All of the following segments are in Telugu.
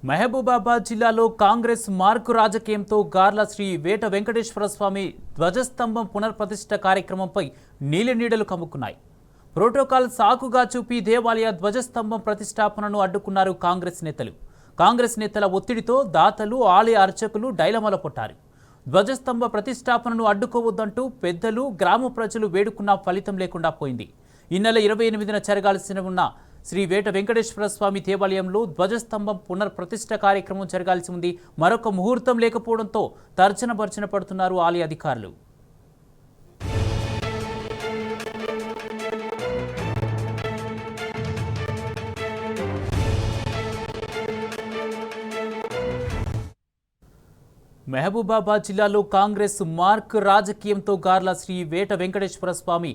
మహబూబాబాద్ జిల్లాలో కాంగ్రెస్ మార్కు రాజకీయంతో గార్ల శ్రీ వేట వెంకటేశ్వర స్వామి ధ్వజస్తంభం పునర్ప్రతిష్ఠ కార్యక్రమంపై నీలినీడలు కమ్ముకున్నాయి. ప్రోటోకాల్ సాకుగా చూపి దేవాలయ ధ్వజస్తంభం ప్రతిష్టాపనను అడ్డుకున్నారు కాంగ్రెస్ నేతల ఒత్తిడితో దాతలు, ఆలయ అర్చకులు డైలమల పట్టారు. ధ్వజస్తంభ ప్రతిష్టాపనను అడ్డుకోవద్దంటూ పెద్దలు, గ్రామ ప్రజలు వేడుకున్న ఫలితం లేకుండా పోయింది. ఈ నెల 28న జరగాల్సి ఉన్న శ్రీ వేట వెంకటేశ్వర స్వామి దేవాలయంలో ధ్వజస్తంభం పునర్ప్రతిష్ఠ కార్యక్రమం జరగాల్సి ఉంది. మరొక ముహూర్తం లేకపోవడంతో తర్జన భర్జన పడుతున్నారు ఆలయ అధికారులు. మహబూబాబాద్ జిల్లాలో కాంగ్రెస్ మార్క్ రాజకీయంతో గార్ల శ్రీ వేట వెంకటేశ్వర స్వామి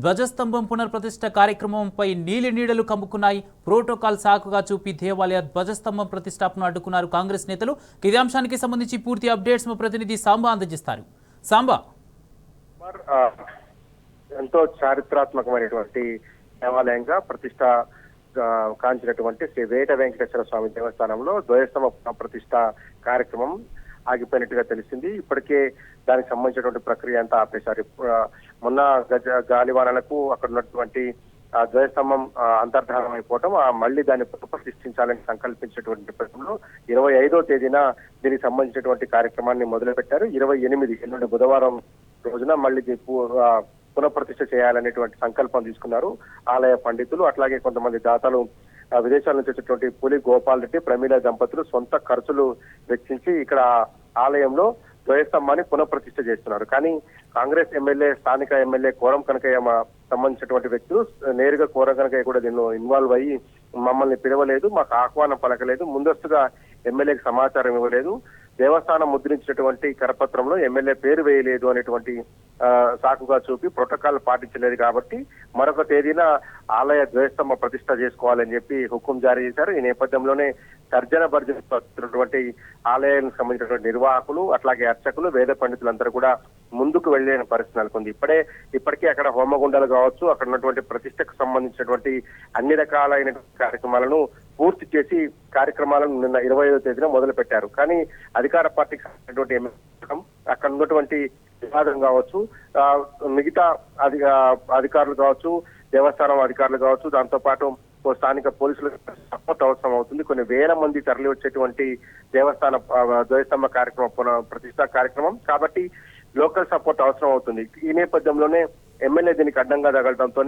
ధ్వజస్తంభం పునర్ప్రతిష్ఠ కార్యక్రమంపై నీలినీడలు కమ్ముకున్నాయి. ప్రోటోకాల్ సాకుగా చూపి దేవాలయ ధ్వజస్తంభం ప్రతిష్టాపన అడ్డుకున్నారు కాంగ్రెస్ నేతలు. ఇదే అంశానికి సంబంధించి పూర్తి అప్డేట్స్ మా ప్రతినిధి సాంబా అందజేస్తారు. సాంబా, ఎంతో చారిత్రాత్మకమైనటువంటి దేవాలయంగా ప్రతిష్ట కాంచినటువంటి శ్రీ వేట వెంకటేశ్వర స్వామి దేవస్థానంలో ధ్వజస్తంభ ప్రతిష్ట కార్యక్రమం ఆగిపోయినట్టుగా తెలిసింది. ఇప్పటికే దానికి సంబంధించినటువంటి ప్రక్రియ అంతా ఆపేశారు. మొన్న గాలివానలకు అక్కడ ఉన్నటువంటి ధ్వజస్తంభం అంతర్ధానం అయిపోవటం, మళ్ళీ దాన్ని ప్రతిష్ఠించాలని సంకల్పించినటువంటి నేపథ్యంలో 25వ తేదీన దీనికి సంబంధించినటువంటి కార్యక్రమాన్ని మొదలుపెట్టారు. 28 ఎల్లుండి బుధవారం రోజున మళ్ళీ పునఃప్రతిష్ఠ చేయాలనేటువంటి సంకల్పం తీసుకున్నారు ఆలయ పండితులు. అట్లాగే కొంతమంది దాతలు, విదేశాల నుంచి వచ్చేటువంటి పులి గోపాల్ రెడ్డి, ప్రమీల దంపతులు సొంత ఖర్చులు వెచ్చించి ఇక్కడ ఆలయంలో ధ్వజస్తంభాన్ని పునఃప్రతిష్ఠ చేస్తున్నారు. కానీ కాంగ్రెస్ ఎమ్మెల్యే, స్థానిక ఎమ్మెల్యే కోరం కనకయ్య సంబంధించినటువంటి వ్యక్తులు నేరుగా కోరం కనకయ్య కూడా దీనిలో ఇన్వాల్వ్ అయ్యి మమ్మల్ని పిలవలేదు, మాకు ఆహ్వానం పలకలేదు, ముందస్తుగా ఎమ్మెల్యేకి సమాచారం ఇవ్వలేదు, దేవస్థానం ముద్రించినటువంటి కరపత్రంలో ఎమ్మెల్యే పేరు వేయలేదు అనేటువంటి సాకుగా చూపి ప్రోటోకాల్ పాటించలేదు కాబట్టి మరొక తేదీన ఆలయ ధ్వజస్తంభ ప్రతిష్ఠ చేసుకోవాలని చెప్పి హుకుం జారీ చేశారు. ఈ నేపథ్యంలోనే తర్జన భర్జనటువంటి ఆలయానికి సంబంధించినటువంటి నిర్వాహకులు, అట్లాగే అర్చకులు, వేద పండితులందరూ కూడా ముందుకు వెళ్లేని పరిస్థితి నెలకొంది. ఇప్పటికే అక్కడ హోమగుండాలు కావచ్చు, అక్కడ ఉన్నటువంటి ప్రతిష్టకు సంబంధించినటువంటి అన్ని రకాలైన కార్యక్రమాలను పూర్తి చేసి కార్యక్రమాలను నిన్న 25వ తేదీన మొదలు పెట్టారు. కానీ అధికార పార్టీకి సంబంధించినటువంటి అక్కడ ఉన్నటువంటి వివాదం కావచ్చు, మిగతా అధికారులు కావచ్చు, దేవస్థానం అధికారులు కావచ్చు, దాంతో పాటు స్థానిక పోలీసులకు సపోర్ట్ అవసరం అవుతుంది. కొన్ని వేల మంది తరలి వచ్చేటువంటి దేవస్థాన ధ్వజస్తంభ కార్యక్రమం, ప్రతిష్టా కార్యక్రమం కాబట్టి లోకల్ సపోర్ట్ అవసరం అవుతుంది. ఈ నేపథ్యంలోనే ఎమ్మెల్యే దీనికి అడ్డంగా తగలడంతో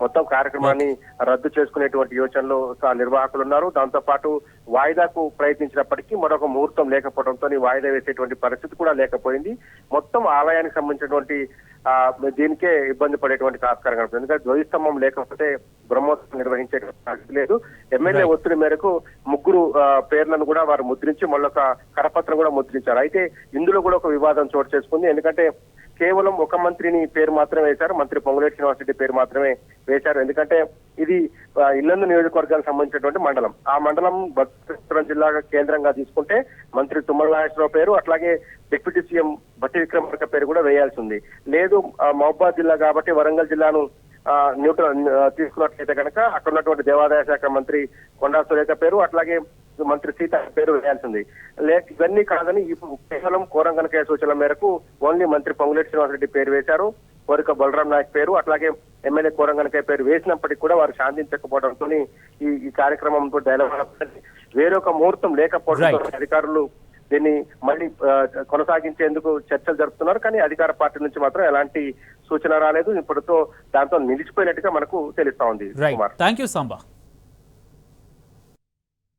మొత్తం కార్యక్రమాన్ని రద్దు చేసుకునేటువంటి యోచనలో నిర్వాహకులు ఉన్నారు. దాంతో పాటు వాయిదాకు ప్రయత్నించినప్పటికీ మరొక ముహూర్తం లేకపోవడంతో వాయిదా వేసేటువంటి పరిస్థితి కూడా లేకపోయింది. మొత్తం ఆలయానికి సంబంధించినటువంటి దీనికే ఇబ్బంది పడేటువంటి ఆస్కారం కనపడుతుంది. ఎందుకంటే ధ్వజస్తంభం లేకపోతే బ్రహ్మోత్సవం నిర్వహించే లేదు. ఎమ్మెల్యే ఒత్తిడి మేరకు 3 పేర్లను కూడా వారు ముద్రించి మళ్ళొక కరపత్రం కూడా ముద్రించారు. అయితే ఇందులో కూడా ఒక వివాదం చోటు చేసుకుంది. ఎందుకంటే కేవలం ఒక మంత్రిని పేరు మాత్రమే వేశారు, మంత్రి పొంగులేటి శ్రీనివాసరెడ్డి పేరు మాత్రమే వేశారు. ఎందుకంటే ఇది ఇల్లందు నియోజకవర్గానికి సంబంధించినటువంటి మండలం. ఆ మండలం భద్రాచలం జిల్లా కేంద్రంగా తీసుకుంటే మంత్రి తుమ్మల నాగేశ్వరరావు పేరు, అట్లాగే డిప్యూటీ సీఎం భట్టి విక్రమార్క పేరు కూడా వేయాల్సి ఉంది. లేదు మహబూబాబాద్ జిల్లా కాబట్టి వరంగల్ జిల్లాను న్యూట్రల్ తీసుకున్నట్లయితే కనుక అక్కడ ఉన్నటువంటి దేవాదాయ శాఖ మంత్రి కొండా సురేఖ పేరు, అట్లాగే మంత్రి సీత పేరు వేయాల్సింది. ఇవన్నీ కాదని కేవలం కోరం కనకయ్య సూచనల మేరకు ఓన్లీ మంత్రి పొంగులేటి శ్రీనివాసరెడ్డి పేరు వేశారు, కోరిక బలరాం నాయక్ పేరు, అట్లాగే ఎమ్మెల్యే కోరం కనకయ్య పేరు వేసినప్పటికీ కూడా వారు శాంతించకపోవడంతో ఈ కార్యక్రమంతో వేరొక ముహూర్తం లేకపోవడంతో అధికారులు దీన్ని మళ్ళీ కొనసాగించేందుకు చర్చలు జరుపుతున్నారు. కానీ అధికార పార్టీ నుంచి మాత్రం ఎలాంటి సూచన రాలేదు. ఇప్పటితో దాంతో నిలిచిపోయినట్టుగా మనకు తెలుస్తా ఉంది. థాంక్యూ సాంబా.